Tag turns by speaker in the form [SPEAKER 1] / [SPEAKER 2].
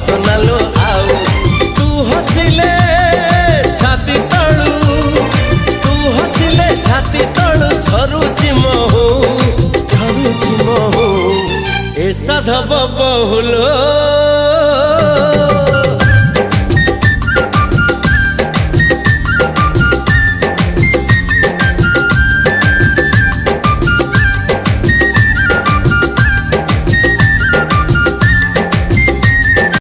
[SPEAKER 1] हसनालो आउ तू हसिले छाती तलू तू हसिले छाती तलू झरुची महू ए साधव बहुलो